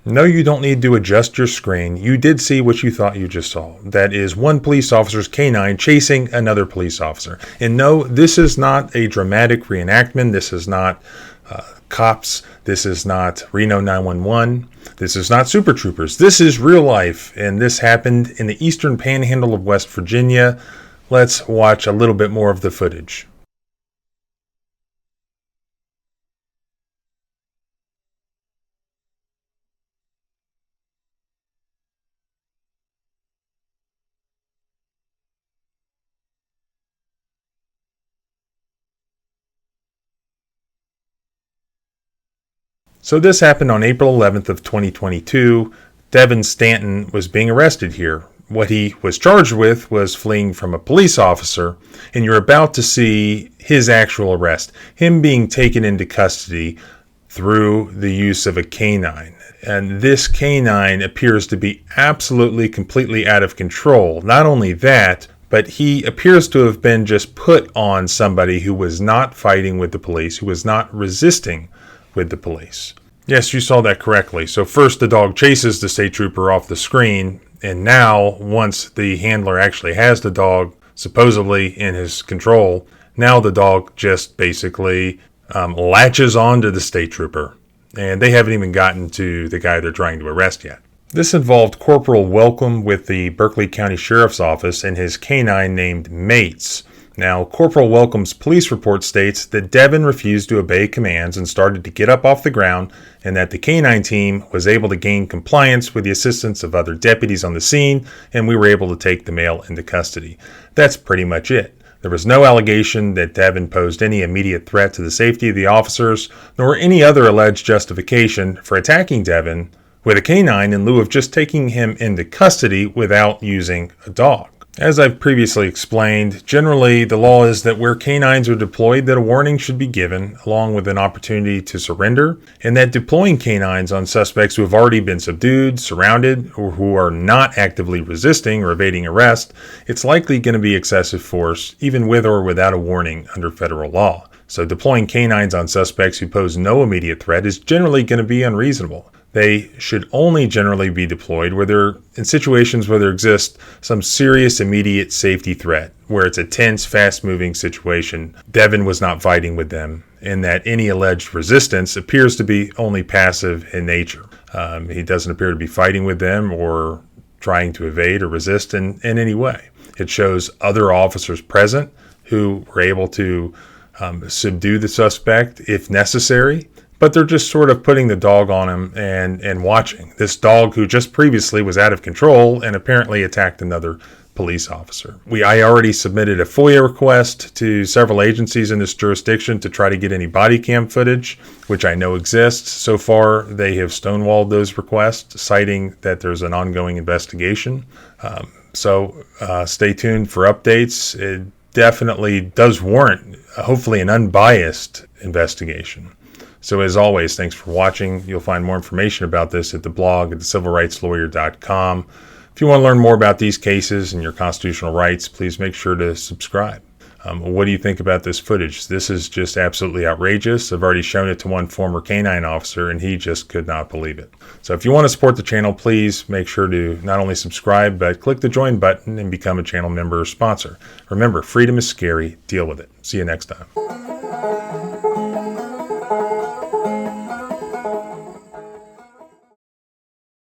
No, you don't need to adjust your screen. You did see what you thought you just saw. That is one police officer's canine chasing another police officer. And no, this is not a dramatic reenactment. This is not cops. This is not Reno 911. This is not Super Troopers. This is real life. And this happened in the eastern panhandle of West Virginia. Let's watch a little bit more of the footage. So this happened on April 11th of 2022. Devin Stanton was being arrested here. What he was charged with was fleeing from a police officer, and you're about to see his actual arrest, him being taken into custody through the use of a canine. And this canine appears to be absolutely, completely out of control. Not only that, but he appears to have been just put on somebody who was not fighting with the police, who was not resisting with the police. Yes, you saw that correctly. So first the dog chases the state trooper off the screen, and now once the handler actually has the dog supposedly in his control, now the dog just basically latches onto the state trooper, and they haven't even gotten to the guy they're trying to arrest yet. This involved Corporal Welcome with the Berkeley County Sheriff's Office and his canine named Mates. Now, Corporal Welcome's police report states that Devin refused to obey commands and started to get up off the ground, and that the canine team was able to gain compliance with the assistance of other deputies on the scene, and we were able to take the male into custody. That's pretty much it. There was no allegation that Devin posed any immediate threat to the safety of the officers, nor any other alleged justification for attacking Devin with a canine in lieu of just taking him into custody without using a dog. As I've previously explained, generally the law is that where canines are deployed, that a warning should be given along with an opportunity to surrender, and that deploying canines on suspects who have already been subdued, surrounded, or who are not actively resisting or evading arrest, it's likely going to be excessive force, even with or without a warning under federal law. So deploying canines on suspects who pose no immediate threat is generally going to be unreasonable. They should only generally be deployed in situations where there exists some serious immediate safety threat, where it's a tense, fast-moving situation. Devin was not fighting with them, and that any alleged resistance appears to be only passive in nature. He doesn't appear to be fighting with them or trying to evade or resist in any way. It shows other officers present who were able to subdue the suspect if necessary, but they're just sort of putting the dog on him and watching. This dog who just previously was out of control and apparently attacked another police officer. I already submitted a FOIA request to several agencies in this jurisdiction to try to get any body cam footage, which I know exists. So far, they have stonewalled those requests, citing that there's an ongoing investigation. So stay tuned for updates. It definitely does warrant, hopefully, an unbiased investigation. So as always, thanks for watching. You'll find more information about this at the blog at thecivilrightslawyer.com. If you want to learn more about these cases and your constitutional rights, please make sure to subscribe. What do you think about this footage? This is just absolutely outrageous. I've already shown it to one former canine officer, and he just could not believe it. So if you want to support the channel, please make sure to not only subscribe, but click the join button and become a channel member or sponsor. Remember, freedom is scary. Deal with it. See you next time.